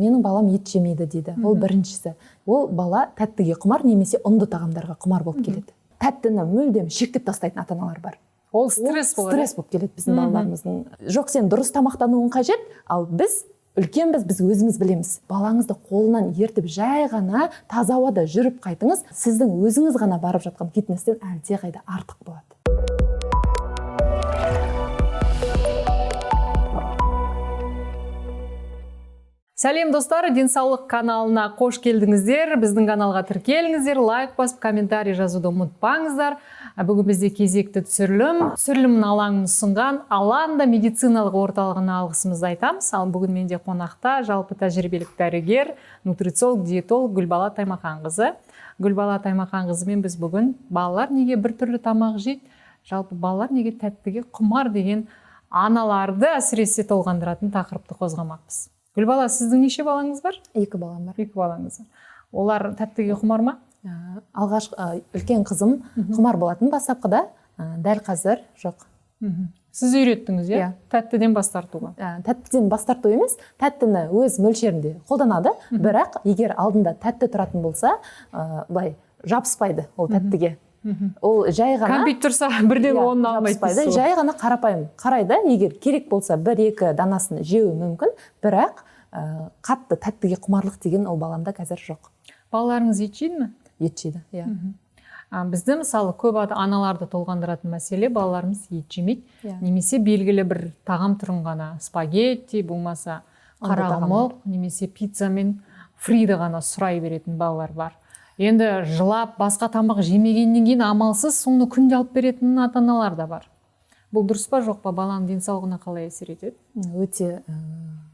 менің балам ет жемейді дейді. Ол біріншісі. Ол бала тәттіге құмар немесе ұнды тағамдарға құмар болып келеді. Тәттіні мүлдем шектеп тастайтын ата-аналар бар. Ол стресс болып келеді біздің балаларымыздың. Жоқ, сен дұрыс тамақтануың қажет, ал біз үлкенбіз, біз өзіміз білеміз. Балаңызды қолынан ертіп жай ғана таза ауада жүріп қайтыңыз, сіздің өзіңіз ғана барып жатқан фитнестен әлдеқайда артық болады. Сәлем достар, денсаулық каналына қош келдіңіздер. Біздің каналға тіркеліңіздер, лайк басып, комментарий жазуды ұмытпаңыздар. Бүгін бізде кезекті түсірілімнің алаңын ұсынған Аланда медициналық орталығына алғысымызды айтамыз. Ал бүгін менде қонақта жалпы тәжірибелік дәрігер, нутрициолог, диетолог Гүлбала Таймақанқызы. Гүлбала Таймақанқызымен біз бүгін балалар неге бір түрлі тамақ жейді, жалпы балалар неге тәттіге құмар деген аналарды әсіресе толғандыратын тақырыпты қозғамақпыз. Гүлбала, сіздің неше балаңыз бар? 2 балам бар. 2 балаңыз бар. Олар тәттіге құмар ма? Алғаш үлкен қызым құмар болатын бастапқыда, дәл қазір жоқ. Сіз үйреттіңіз, иә? Тәттіден бас тартуға. Тәттіден бас тарту емес, тәттіні өз мөлшерінде қолданады, бірақ егер алдында тәтті тұратын болса, былай жабыспайды ол тәттіге. Ол жай ғана кәмпит тұрса бірден оны алмайды. Жай ғана қарапайым қарайды, егер керек болса 1-2 данасын жеуі мүмкін, бірақ қатты тәттіге құмарлық деген ол баламда қазір жоқ. Балаларыңыз ет жейді ме? Ет жейді, иә. Бізде мысалы көп аналарды толғандыратын мәселе, балаларымыз ет жемейді, немесе белгілі бір тағам түрін ғана, спагетти, болмаса қарақұмық, немесе пицца мен фриді ғана сұрай беретін балалар бар. Енді жылап, басқа тамақ жемегеннен кейін амалсыз соны күнде алып беретін ата-аналар да бар. Бұл дұрыс па, жоқ па, баланың денсаулығына қалай әсер етеді? Өте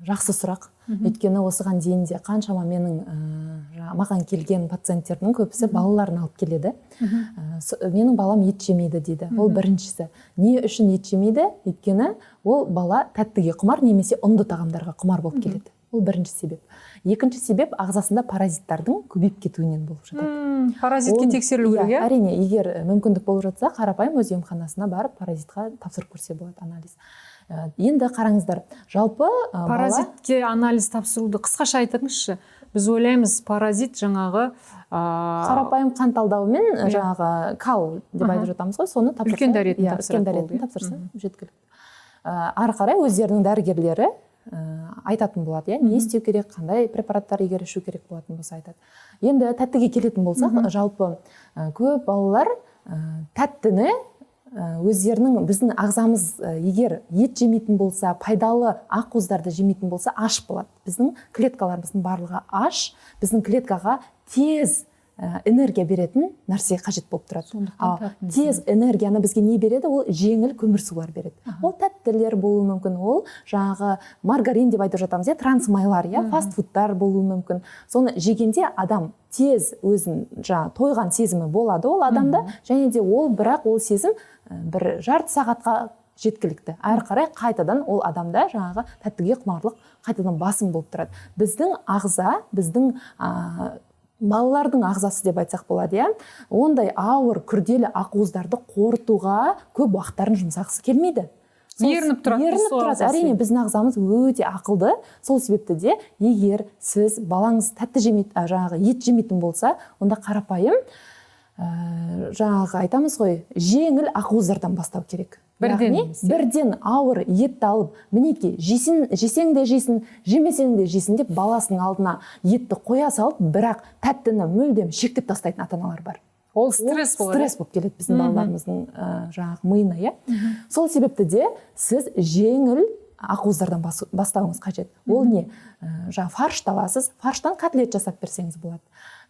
жақсы сұрақ. Өйткені осыған дейін де қаншама маған келген пациенттердің көбісі балаларын алып келеді. Менің балам ет жемейді дейді. Ол біріншісі. Не үшін ет жемейді? Өйткені ол бала тәттіге құмар немесе ұнды тағамдарға құмар болып келеді. Ол бірінші себеп. Екінші себеп ағзасында паразиттардың көбейіп кетуінен болып жатады. Паразитке тексерілу керек, иә? Әрине, егер мүмкіндік болып жатса, қарапайым өз емханасына барып паразитқа тапсырып көрсе болады анализ. Енді қараңыздар, жалпы паразитке анализ тапсыруды қысқаша айтыңызшы. Біз ойлаймыз, паразит жаңағы қарапайым қан талдауымен жаңағы кал деп айтып жатамыз ғой, соны тапсырса, үлкен дәретін тапсырса жеткілікті. Ары қарай өздерінің дәрігерлері айтатын болады, не істеу керек, қандай препараттар егер ішу керек болатын болса айтады. Енді тәттіге келетін болсақ, жалпы көп балалар тәттіні өздерінің, біздің ағзамыз егер ет жемейтін болса, пайдалы ақуыздарды жемейтін болса, аш болады. Біздің клеткаларымыздың барлығы аш, біздің клеткаға тез энергия беретін нәрсе қажет болып тұрады. Тез энергияны бізге не береді? Ол жеңіл көмірсулар береді. Ол тәттілер болуы мүмкін, ол жаңағы маргарин деп айтып жатамыз, трансмайлар, фастфудтар болуы мүмкін. Соны жегенде адам тез өзін тойған сезімі болады ол адамда, және де бірақ ол сезім бір жарты сағатқа жеткілікті. Әрі қарай қайтадан ол адамда жаңағы тәттіге құмарлық қайтадан басым болып тұрады. Біздің ағза, біздің балалардың ағзасы деп айтсақ болады, ондай ауыр, күрделі ақуыздарды қорытуға көп уақыттарын жұмсағысы келмейді. Ерініп тұрады. Әрине, біздің ағзамыз өте ақылды. Сол себепті де, егер сіз балаңыз тәтті ет жемейтін болса, онда қарапайым, жаңағы айтамыз ғой, жеңіл ақуыздардан бастау керек. Бірден ауыр етті алып, мінеки, жесең де жесін, жемесең де жесін деп баласының алдына етті қоя салып, бірақ тәттіні мүлдем шектеп тастайтын ата-аналар бар. Ол стресс болып келеді біздің балаларымыздың миына. Сол себепті де сіз жеңіл ақуыздардан бастауыңыз қажет. Ол не? Фаршты аласыз, фарштан котлет жасап берсеңіз болады.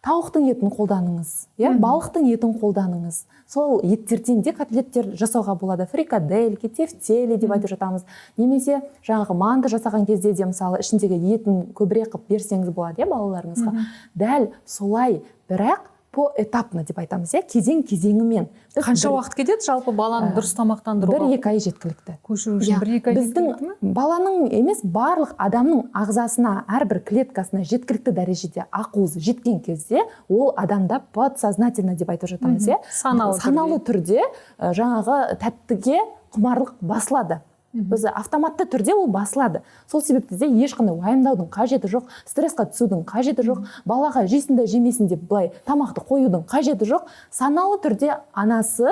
Тауықтың етін қолданыңыз, балықтың етін қолданыңыз. Сол еттерден де котлеттер жасауға болады. Фрикадельки, тефтели деп айтып жатамыз. Немесе жаңағы манты жасаған кезде де мысалы ішіндегі етін көбірек қылып берсеңіз болады, балаларыңызға. Дәл солай, бірақ поэтапно деп айтамыз, кезең-кезеңімен. Қанша уақыт кетеді жалпы баланы дұрыс тамақтандыруға? 1-2 ай жеткілікті. Көшіру үшін 1-2 ай жеткілікті ме? Баланың емес, барлық адамның ағзасына, әрбір клеткасына жеткілікті дәрежеде ақуыз жеткен кезде, ол адамда подсознательно деп айтып жатамыз, саналы түрде жаңағы тәттіге құмарлық басылады. өзі автоматты түрде ол басылады. Сол себепті де ешқандай уайымдаудың қажеті жоқ, стрессқа түсудің қажеті жоқ, балаға жесін де жемесін деп былай тамақты қоюдың қажеті жоқ. Саналы түрде анасы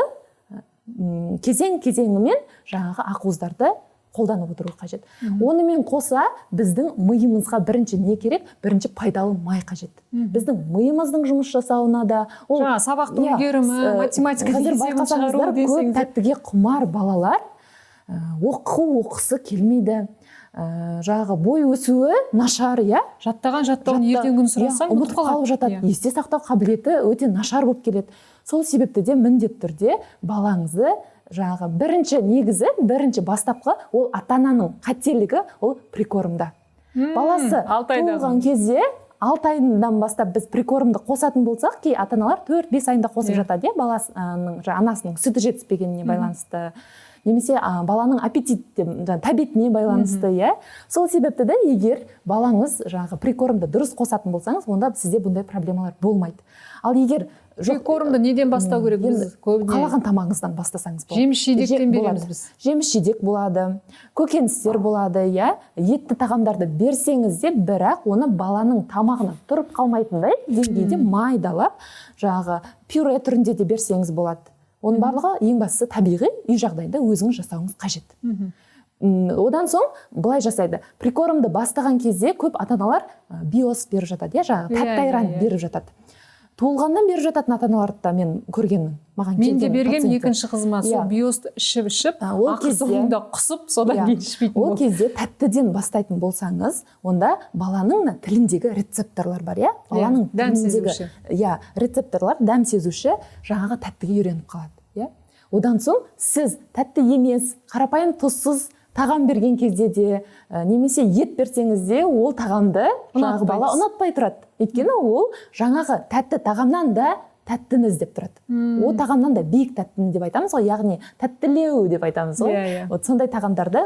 кезең-кезеңімен жаңағы ақуыздарды қолданып отыру қажет. Онымен қоса біздің миымызға бірінші не керек? Бірінші пайдалы май қажет. Біздің миымыздың жұмыс жасауына да жаңа сабақтың үлгерімі, математика есебін шығару көп тәттіге құмар балалар оқысы келмейді. Жаңағы бой өсуі нашар, жаттаған жаттауын ертең күн сұрасаң ұмытып қалып жатады. Есте сақтау қабілеті өте нашар болып келеді. Сол себепті де міндетті түрде балаңызды жаңағы бірінші бастапқы ол ата-ананың қателігі ол прикормда. Баласы туылған кезде 6 айынан бастап біз прикормды қосатын болсақ, кей ата-аналар 4-5 айында қосып жатады, анасының сүті жетіспегеніне байланысты, немесе баланың тәбетіне байланысты, Сол себепті де егер балаңыз жаңағы прикормды дұрыс қосатын болсаңыз, онда сізде бұндай проблемалар болмайды. Ал егер прикормды неден бастау керек біз? Қалаған тамағыңыздан бастасаңыз болады. Жеміс-жидектен береміз біз. Жеміс-жидек болады, көкөністер болады, етті тағамдарды берсеңіз де, бірақ оны баланың тамағына тұрып қалмайтындай деңгейде майдалап, жаңағы пюре түрінде де берсеңіз болады. Оның барлығы ең бастысы табиғи үй жағдайында өзіңіз жасауыңыз қажет. Одан соң былай жасайды. Прикормды бастаған кезде көп ата-аналар биос беріп жатады, жаңағы тәтті айран беріп жатады. Туылғаннан беріп жататын ата-аналарды да мен көргенмін. Мен де бергем екінші қызыма сол биосты ішіп, ақыр соңында құсып, содан кейін ішпейтін болды. Ол кезде тәттіден бастайтын болсаңыз, онда баланың тіліндегі рецепторлар бар, баланың тіліндегі рецепторлар, дәм сезуші жаңағы тәттіге үйреніп қалады. Одан соң сіз тәтті емес, қарапайым тұзсыз тағам берген кезде де, немесе ет берсеңіз де, ол тағамды жаңағы бала ұнатпай тұрады. Өйткені ол жаңағы тәтті тағамнан да тәттіні іздеп тұрады. Ол тағамнан да биік тәттіні деп айтамыз ғой, яғни тәттілеу деп айтамыз ғой. Сондай тағамдарды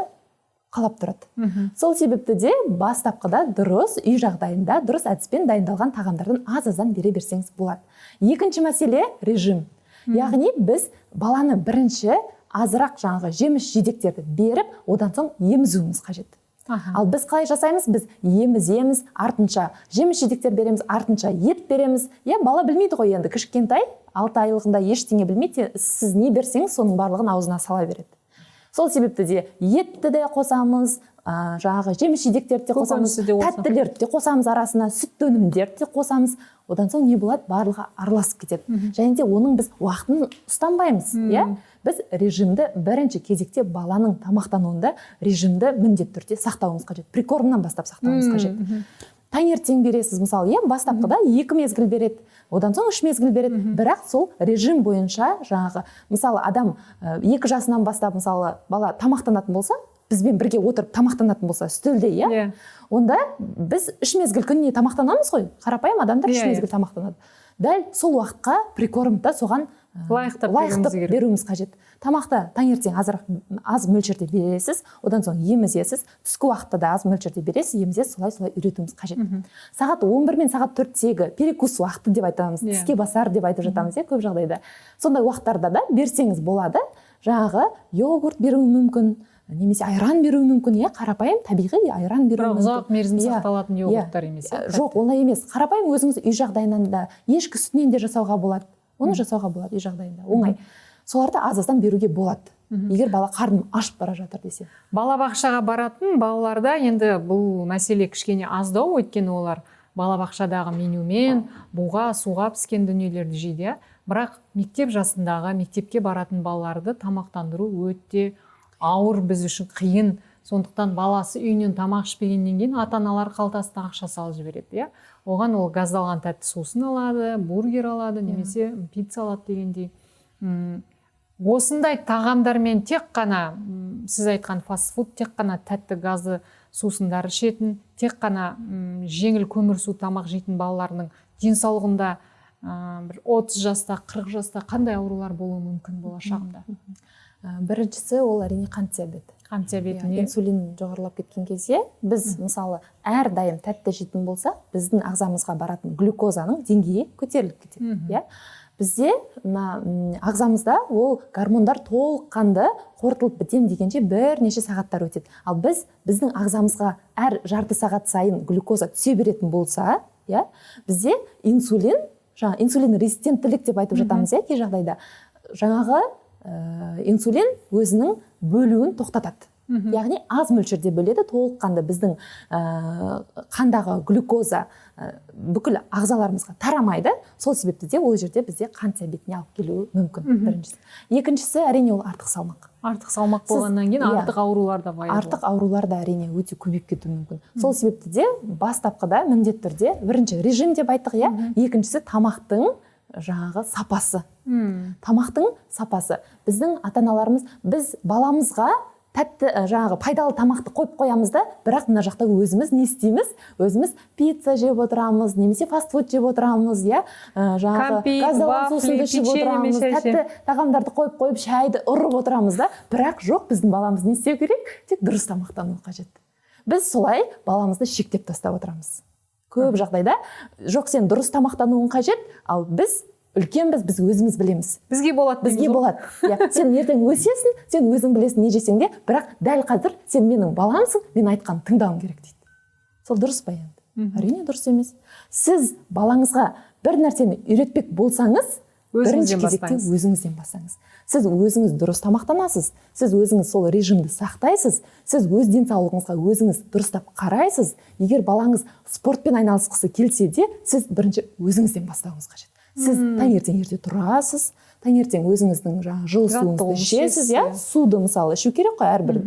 қалап тұрады. Сол себепті де бастапқыда дұрыс үй жағдайында дұрыс әдіспен дайындалған тағамдардан аз-аздан бере берсеңіз болады. Екінші мәселе режим. Яғни біз баланы бірінші азырақ жаңағы жеміс-жидектерді беріп, одан соң емізуіміз қажет. Ал біз қалай жасаймыз? Біз еміземіз, артынша жеміс-жидектер береміз, артынша ет береміз. Бала білмейді ғой енді, кішкентай, 6 айлығында ештеңе білмейді, сіз не берсеңіз, соның барлығын аузына сала береді. Сол себепті де етті де қосамыз, жаңағы жеміс-жидектерді де қосамыз, тәттілерді де қосамыз арасына, сүт өнімдерді де қосамыз. Одан соң не болады? Барлығы араласып кетеді. Және де оның біз уақытын ұстанбаймыз. Біз режимді бірінші кезекте баланың тамақтануында режимді міндетті түрде сақтауымыз қажет. Прикормнан бастап сақтауымыз қажет. Таңертең бересіз, мысалы, бастапқыда 2 мезгіл береді, одан соң 3 мезгіл береді. Бірақ сол режим бойынша жаңағы, мысалы, адам 2 жасынан бастап, мысалы, бала тамақтанатын болса, бізбен бірге отырып тамақтанатын болса, үстелде, онда біз 3 мезгіл күніне тамақтанамыз ғой. Қарапайым адамдар 3 мезгіл тамақтанады. Дәл сол уақытқа прикормды соған лайықтап беруіміз қажет. Тамақты таңертең аз мөлшерде бересіз, одан соң емізесіз, түскі уақытта да аз мөлшерде бересіз, емізесіз, солай үйретуіміз қажет. Сағат 11 мен сағат 4-тегі перекус уақыты деп айтамыз, тіске басар деп айтып жатамыз, көп жағдайда. Сондай уақыттарда да берсеңіз болады. Жаңағы йогурт беруі мүмкін, немесе айран беруі мүмкін, қарапайым табиғи айран беруі мүмкін. Ұзақ мерзім сақталатын йогурттар емес. Жоқ, ондай емес. Қарапайым өзіңіз үй жағдайынан да ешкі сүтінен де жасауға болады. Оны жасауға болады үй жағдайында. Оңай. Соларды аз-аздан беруге болады. Егер бала қарным ашып бара жатыр десе. Балабақшаға баратын балаларда енді бұл мәселе кішкене аздау, өйткені олар балабақшадағы менюмен буға, суға піскен дүниелерді жейді. Бірақ мектеп жасындағы, мектепке баратын балаларды тамақтандыру өте ауыр, біз үшін қиын. Сондықтан баласы үйінен тамақ ішпегеннен кейін ата-аналар қалтасына ақша салып жібереді. Оған ол газдалған тәтті сусын алады, бургер алады, немесе пицца алады дегендей. Осындай тағамдармен тек қана, сіз айтқан фастфуд, тек қана тәтті газды сусындар ішетін, тек қана жеңіл көмірсу тамақ жейтін балалардың денсаулығында 30 жаста, 40 жаста қандай аурулар болуы мүмкін болашағында? Біріншісі ол әрине қант диабеті. Қант диабетіне инсулин жоғарылап кеткен кезде біз мысалы әрдайым тәтті жейтін болсақ, біздің ағзамызға баратын глюкозаның деңгейі көтеріліп кетеді. бізде мына ағзамызда ол гормондар толыққанды қорытылып бітем дегенше бірнеше сағаттар өтеді. Ал біздің ағзамызға әр жарты сағат сайын глюкоза түсе беретін болса, бізде инсулин резистенттілік деп айтып жатамыз, кей жағдайда жаңағы инсулин өзінің бөлуін тоқтатады. Яғни аз мөлшерде бөледі, толыққанды біздің қандағы глюкоза бүкіл ағзаларымызға тарамайды. Сол себепті де ол жерде бізде қант диабетіне алып келуі мүмкін. Біріншісі. Екіншісі, әрине, ол артық салмақ. Артық салмақ болғаннан кейін артық аурулар да байып. Артық аурулар да әрине өте көбейіп кетуі мүмкін. Сол себепті де бастапқыда міндетті түрде бірінші режим деп айттық, екіншісі тамақтың жаңағы сапасы. Тамақтың сапасы. Біздің ата-аналарымыз біз баламызға тәтті жаңағы пайдалы тамақты қойып қоямыз да, бірақ мына жақта өзіміз не істейміз? Өзіміз пицца жеп отырамыз, немесе фастфуд жеп отырамыз, жаңағы газдалған сусынды ішіп отырамыз, тәтті тағамдарды қойып шайды ұрып отырамыз да, бірақ жоқ, біздің баламыз не істеу керек? Тек дұрыс тамақтану қажет. Біз солай баламызды шектеп тастап отырамыз. Көп жағдайда жоқ, сен дұрыс тамақтануың қажет, ал біз үлкенбіз, біз өзіміз білеміз. Бізге болады. Сен ертең өсесің, сен өзің білесің не жесең де, бірақ дәл қазір сен менің баламсың, мен айтқанды тыңдауың керек дейді. Сол дұрыс па енді? Әрине дұрыс емес. Сіз балаңызға бір нәрсені үйретпек болсаңыз, бірінші кезекте өзіңізден бастаңыз. Сіз өзіңіз дұрыс тамақтанасыз, сіз өзіңіз сол режимді сақтайсыз, сіз өз денсаулығыңызға өзіңіз дұрыстап қарайсыз. Егер балаңыз спортпен айналысқысы келсе де, сіз бірінші өзіңізден бастауыңыз қажет. Сіз таңертең ерте тұрасыз, таңертең өзіңіздің жылы суыңызды ішесіз, суды мысалы ішу керек қой, әрбір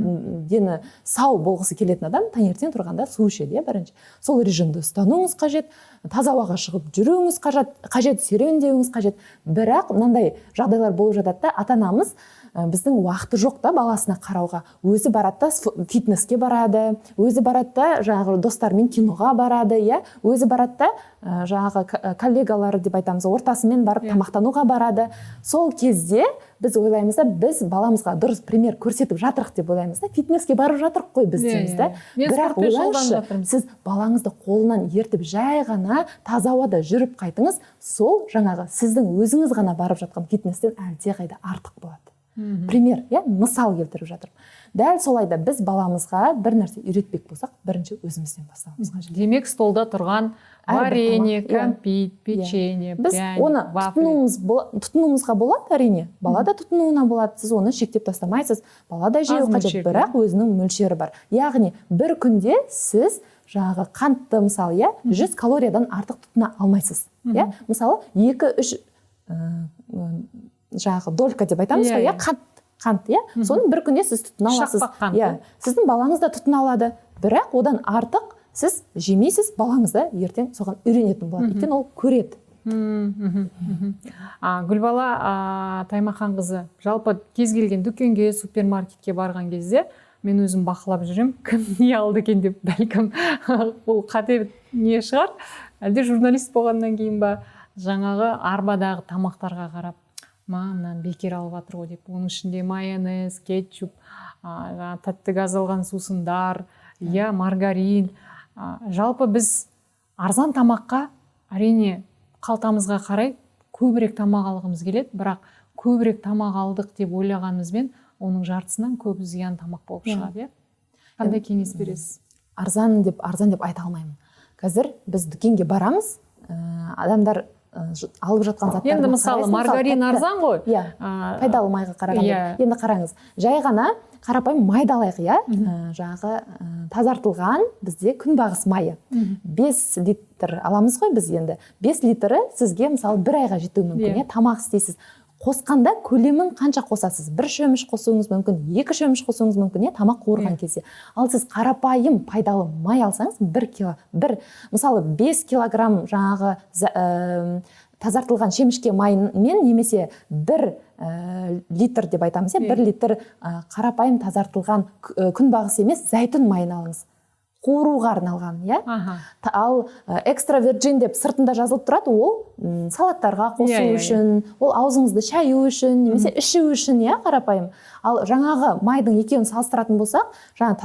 дені сау болғысы келетін адам таңертең тұрғанда су ішеді, бірінші. Сол режимді ұстануыңыз қажет, таза ауаға шығып жүруіңіз қажет, серуендеуіңіз қажет. Бірақ мынандай жағдайлар болып жатады да, ата-анамыз біздің уақыты жоқ та баласына қарауға. Өзі барады да фитнеске барады, өзі барады да жаңағы достарымен киноға барады, өзі барады да жаңағы коллегалары деп айтамыз, ортасымен барып тамақтануға барады. Сол кезде біз ойлаймыз да, біз баламызға дұрыс пример көрсетіп жатырық деп ойлаймыз да, фитнеске барып жатырық қой біз дейміз да. Бірақ ойлаңызшы, сіз балаңызды қолынан ертіп жай ғана таза ауада жүріп қайтыңыз, сол жаңағы сіздің өзіңіз ғана барып жатқан фитнестен әлдеқайда артық болады. Пример, мысал келтіріп жатырмын. Дәл солайда біз баламызға бір нәрсе үйретпек болсақ, бірінші өзімізден бастауымыз қажет. Демек, столда тұрған варенье, кәмпит, печенье, біз оны тұтынуымызға болады, әрине. Бала да тұтынуына болады, сіз оны шектеп тастамайсыз. Бала да жеу қажет, бірақ өзінің мөлшері бар. Яғни бір күнде сіз жаңағы қантты мысалы 100 калориядан артық тұтына алмайсыз. Мысалы 2-3 жаңағы долька деп айтамыз ғой, қант, соны бір күнде сіз тұтына аласыз. Сіздің балаңыз да тұтына алады, бірақ одан артық сіз жемейсіз, балаңыз да ертең соған үйренетін болады. Өйткені ол көреді. Гүлбала Таймаханқызы, жалпы кез келген дүкенге, супермаркетке барған кезде мен өзім бақылап жүрем, кім не алды екен деп, бәлкім бұл қате не шығар, әлде журналист болғаннан кейін ба, жаңағы арбадағы тамақтарға қарап, мынаны бекер алып жатыр ғой деп, оның ішінде майонез, кетчуп, тәтті газдалған сусындар, маргарин. Жалпы біз арзан тамаққа, әрине қалтамызға қарай көбірек тамақ алғымыз келеді, бірақ көбірек тамақ алдық деп ойлағанымызбен оның жартысынан көп зиян тамақ болып шығады. Қандай кеңес бересіз? Арзан деп айта алмаймын. Қазір біз дүкенге барамыз, адамдар алып жатқан заттарды енді мысалы маргарин арзан ғой, пайдалы майға қарағанда. Енді қараңыз, жай ғана қарапайым майды алайық, жаңағы тазартылған бізде күнбағыс майы 5 литр аламыз ғой біз. Енді 5 литрі сізге мысалы 1 айға жетуі мүмкін. Тамақ істейсіз, қосқанда көлемін қанша қосасыз? 1 шөміш қосуыңыз мүмкін, 2 шөміш қосуыңыз мүмкін, тамақ қуырған кезде. Ал сіз қарапайым пайдалы май алсаңыз, мысалы 5 килограмм жаңағы тазартылған шемішке маймен, немесе 1 литр деп айтамыз, 1 литр қарапайым тазартылған күнбағыс емес, зәйтүн майын алыңыз. Қуыруға арналған, Ал экстра virgin деп сыртында жазылып тұрады, ол салаттарға қосу Иә, иә, үшін, ол аузыңызды шаю үшін, немесе ішу үшін, қарапайым. Ал жаңағы майдың екеуін салыстыратын болсақ, жаңа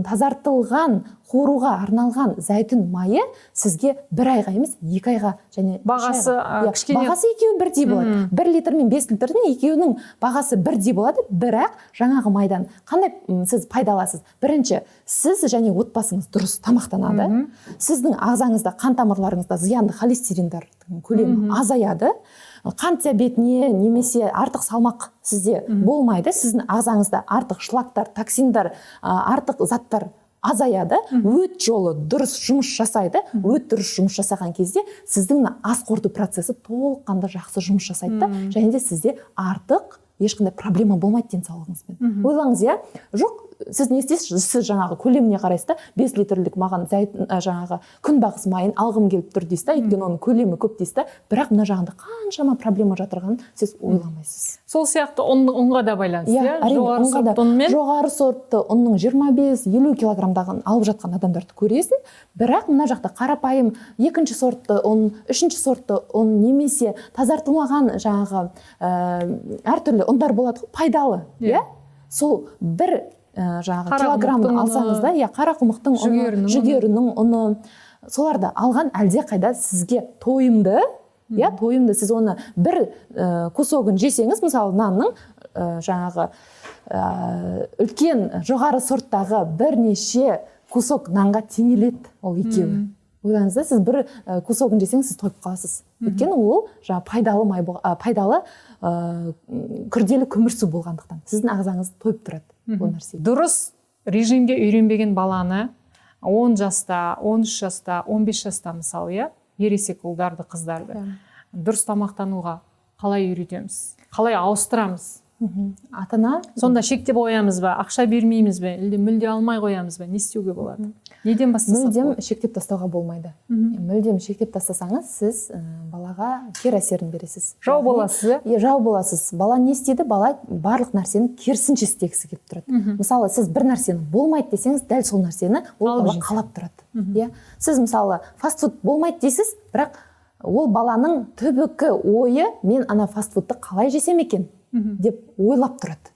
тазартылған қуыруға арналған зәйтүн майы сізге 1 айға емес 2 айға және бағасы кішкене бағасы екеуі бірдей болады. 1 литр мен 5 литрдің екеуінің бағасы бірдей болады, бірақ жаңағы майдан қандай сіз пайда аласыз? Бірінші, сіз және отбасыңыз дұрыс тамақтанады. Сіздің ағзаңызда, қан тамырларыңызда зиянды холестериндардың көлемі азаяды. Қант диабетіне немесе артық салмақ сізде болмайды. Сіздің ағзаңызда артық шлактар, токсиндар, артық заттар азаяды. Өт жолы дұрыс жұмыс жасайды. Өт дұрыс жұмыс жасаған кезде сіздің ас қорыту процесі толыққанды жақсы жұмыс жасайды, және де сізде артық ешқандай проблема болмайды денсаулығыңызбен. Ойлаңыз, жоқ, сіз не істейсіз? Сіз жаңағы көлеміне қарайсыз да, 5 литрлік маған жаңағы күнбағыс майын алғым келіп тұр дейсіз да, өйткені оның көлемі көп дейсіз да, бірақ мына жағында қаншама проблема жатырғанын сіз ойламайсыз. Сол сияқты ұнға да байланысты, жоғары сортты ұнның 25-50 килограммдағын алып жатқан адамдарды көресің, бірақ мына жақта қарапайым 2-ші сортты ұн, 3-ші сортты ұн, немесе тазартылмаған жаңағы әртүрлі ұндар болады, пайдалы, сол бір жаңағы килограммын алсаңыз да, қарақұмықтың ұны, жүгерінің ұны, соларды алған әлде қайда сізге тойымды, тойымды. Сіз оны бір кусогын жесеңіз, мысалы нанның жаңағы үлкен жоғары сорттағы бірнеше кусок нанға теңеледі ол екеуі. Ойлаңыз да, сіз бір кусогын жесеңіз, сіз тойып қаласыз. Өйткені ол пайдалы күрделі көмірсу болғандықтан сіздің ағзаңыз тойып тұрады. Дұрыс режимге үйренбеген баланы 10 жаста, 13 жаста, 15 жаста мысалы, ересек ұлдарды, қыздарды дұрыс тамақтануға қалай үйретеміз? Қалай ауыстырамыз? Ата-ана сонда шектеп қоямыз ба, ақша бермейміз бе, мүлде алмай қоямыз ба, не істеуге болады? Неден бастасақ? Мүлдем шектеп тастауға болмайды. Мүлдем шектеп тастасаңыз, сіз балаға кері әсерін бересіз. Жау боласыз. Жау боласыз. Бала не істейді? Бала барлық нәрсені керісінше істегісі келіп тұрады. Мысалы, сіз бір нәрсені болмайды десеңіз, дәл сол нәрсені ол бала қалап тұрады. Сіз мысалы фастфуд болмайды дейсіз, бірақ ол баланың түбікі ойы, мен ана фастфудты қалай жесем екен деп ойлап тұрады.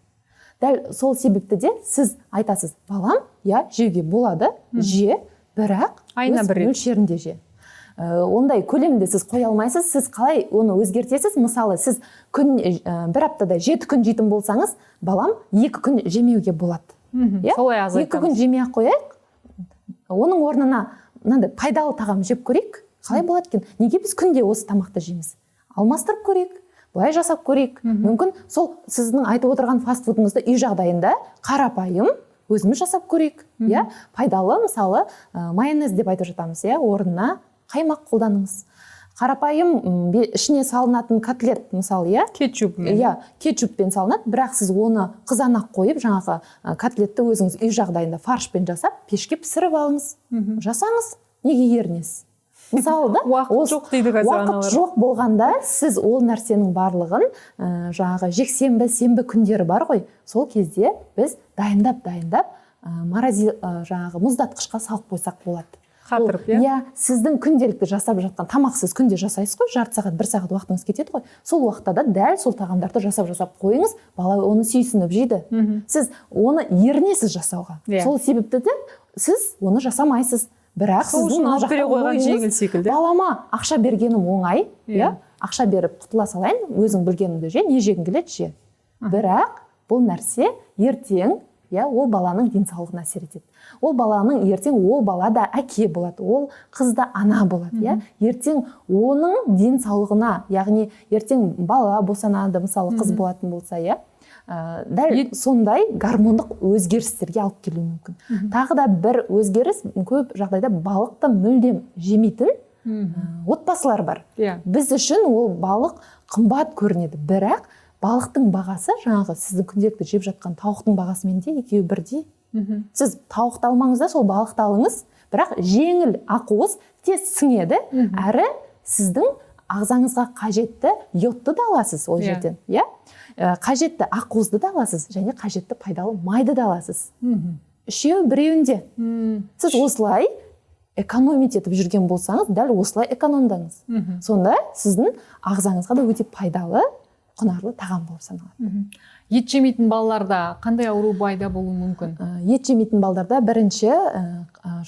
Дәл сол себепті де сіз айтасыз, балам, жеуге болады, же, бірақ өз мөлшерінде же. Ондай көлемінде сіз қоя алмайсыз, сіз қалай оны өзгертесіз? Мысалы, сіз бір аптада 7 күн жейтін болсаңыз, балам 2 күн жемеуге болады. Солай азайтамыз. 2 күн жемей ақ қояйық, оның орнына пайдалы тағам жеп көрейік, қалай болады екен? Неге біз күнде осы тамақты жейміз? Алмастырып көрейік. Былай жасап көрейік. Мүмкін сол сіздің айтып отырған фастфудыңызды үй жағдайында қарапайым өзіміз жасап көрейік. Пайдалы, мысалы, майонез деп айтып жатамыз, орнына қаймақ қолданыңыз. Қарапайым ішіне салынатын котлет, мысалы, кетчуппен салынады, бірақ сіз оны қызанақ қойып, жаңағы котлетті өзіңіз үй жағдайында фаршпен жасап, пешке пісіріп алыңыз. Жасаңыз, неге ерінесіз? Мысалы да, уақыт жоқ дейді қазір аналар. Уақыт жоқ болғанда сіз ол нәрсенің барлығын жаңағы жексенбі, сенбі күндері бар ғой, сол кезде біз дайындап жаңағы мұздатқышқа салып қойсақ болады. Қатырып, сіздің күнделікті жасап жатқан тамақ сіз күнде жасайсыз ғой, жарты сағат, 1 сағат уақытыңыз кетеді ғой. Сол уақытта да дәл сол тағамдарды жасап қойыңыз, бала оны сүйсініп жейді. Сіз оны ерінесіз жасауға. Сол себепті де сіз оны жасамайсыз. Бірақ сіздің балама ақша бергенім оңай, ақша беріп құтыла салайын, өзің білгеніңді же, не жегің келеді же. Бірақ бұл нәрсе ертең ол баланың денсаулығына әсер етеді. Ол баланың ертең ол бала да әке болады, ол қыз да ана болады. Ертең оның денсаулығына, яғни ертең бала босанады, мысалы қыз болатын болса, дәл сондай гормондық өзгерістерге алып келуі мүмкін. Тағы да бір өзгеріс, көп жағдайда балықты мүлдем жемейтін отбасылар бар. Біз үшін ол балық қымбат көрінеді, бірақ балықтың бағасы жаңағы сіздің күнделікті жеп жатқан тауықтың бағасымен де екеуі бірдей. Сіз тауықты алмаңыз да сол балықты алыңыз, бірақ жеңіл, ақуыз, тез сіңеді, әрі сіздің ағзаңызға қажетті йодты да аласыз ол жерден. Қажетті ақуызды да аласыз, және қажетті пайдалы майды да аласыз. Үшеуі біреуінде. Сіз осылай экономить етіп жүрген болсаңыз, дәл осылай экономдаңыз. Сонда сіздің ағзаңызға да өте пайдалы, құнарлы тағам болып саналады. Ет жемейтін балаларда қандай ауру пайда болуы мүмкін? Ет жемейтін балдарда бірінші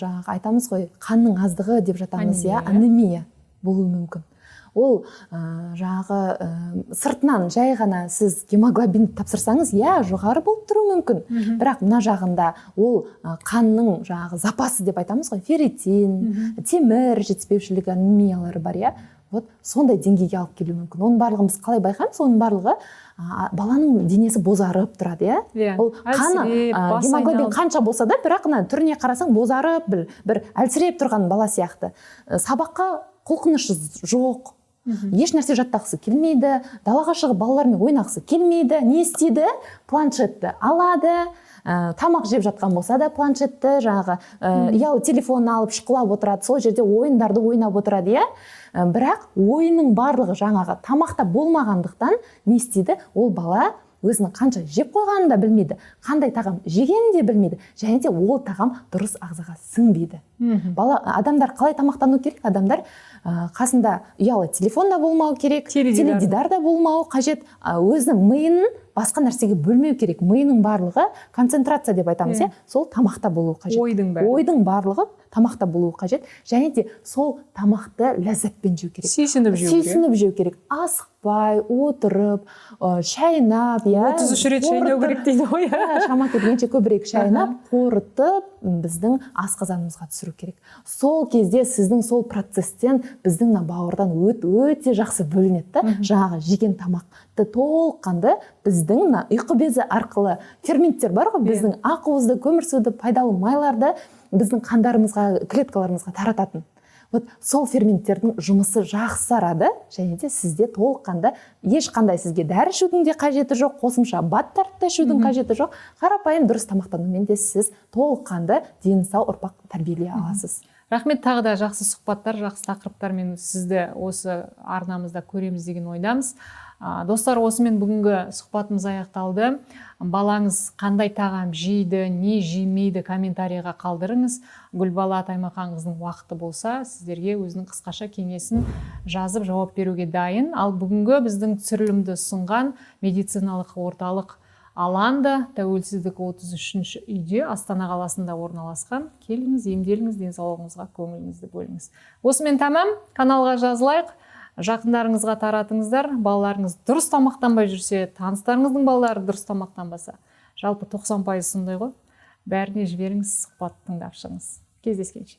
жаңағы айтамыз ғой, қанның аздығы деп жатамыз, анемия болуы мүмкін. Ол жаңағы сыртынан жай ғана сіз гемоглобин тапсырсаңыз, жоғары болып тұруы мүмкін. Бірақ мына жағында ол қанның жаңағы запасы деп айтамыз ғой, ферритин, темір жетіспеушілігі, анемиялары бар, вот сондай деңгейге алып келуі мүмкін. Оның барлығын біз қалай байқаймыз? Оның барлығы баланың денесі бозарып тұрады, Ол қаны, гемоглобин қанша болса да, бірақ түріне қарасаң бозарып, бір әлсіреп тұрған бала сияқты. Сабаққа құлқынышы жоқ. Еш нәрсе жаттағысы келмейді, далаға шығып балалармен ойнағысы келмейді. Не істейді? Планшетті алады, тамақ жеп жатқан болса да планшетті, жаңағы ұялы телефонын алып шұқылап отырады, сол жерде ойындарды ойнап отырады, Бірақ ойынның барлығы жаңағы тамақта болмағандықтан не істейді? Ол бала өзінің қанша жеп қойғанын да білмейді, қандай тағам жегенін де білмейді, және де ол тағам дұрыс ағзаға сіңбейді. Адамдар қалай тамақтану керек? Адамдар қасында ұялы телефон да болмау керек, теледидар да болмау қажет, өзінің миын басқа нәрсеге бөлмеу керек. Миының барлығы концентрация деп айтамыз, сол тамақта болуы қажет. Ойдың барлығы тамақта болуы қажет, және де сол тамақты ләззатпен жеу керек. Сүйсініп жеу керек. Асықпай, отырып, шайнап, 33 рет шайнау керек дейді ғой. Шама келгенше көбірек шайнап, қорытып, біздің асқазанымызға түсіру керек. Сол кезде сіздің сол процесстен біздің бауырдан өте жақсы бөлінеді. Жаңағы жеген тамақты толыққанды біздің ұйқы безі арқылы ферменттер бар ғой, біздің ақуызды, көмірсуді, пайдалы майларды біздің қандарымызға, клеткаларымызға тарататын. Сол ферменттердің жұмысы жақсарады, және де сізде толыққанды ешқандай сізге дәрі ішудің де қажеті жоқ, қосымша баттарды ішудің қажеті жоқ. Қарапайым дұрыс тамақтанумен де сіз толыққанды дені сау ұрпақ тәрбиелей аласыз. Рахмет, тағы да жақсы сұхбаттар, жақсы тақырыптармен сізді осы арнамызда көреміз деген ойдамыз. Достар, осымен бүгінгі сұхбатымыз аяқталды. Балаңыз қандай тағам жейді, не жемейді комментарийға қалдырыңыз. Гүлбала Таймақанқызының уақыты болса, сіздерге өзінің қысқаша кеңесін жазып жауап беруге дайын. Ал бүгінгі біздің түсірілімді ұсынған медициналық орталық Аланда, Тәуелсіздік 33-ші үйде, Астана қаласында орналасқан. Келіңіз, емделіңіз, денсаулығыңызға көңіліңізді бөліңіз. Осымен тамам, каналға жазылайық. Жақындарыңызға таратыңыздар. Балаларыңыз дұрыс тамақтанбай жүрсе, таныстарыңыздың балалары дұрыс тамақтанбаса, жалпы 90% сондай ғой. Бәріне жіберіңіз, сұхбат тыңдап шығыңыз. Кездескенше.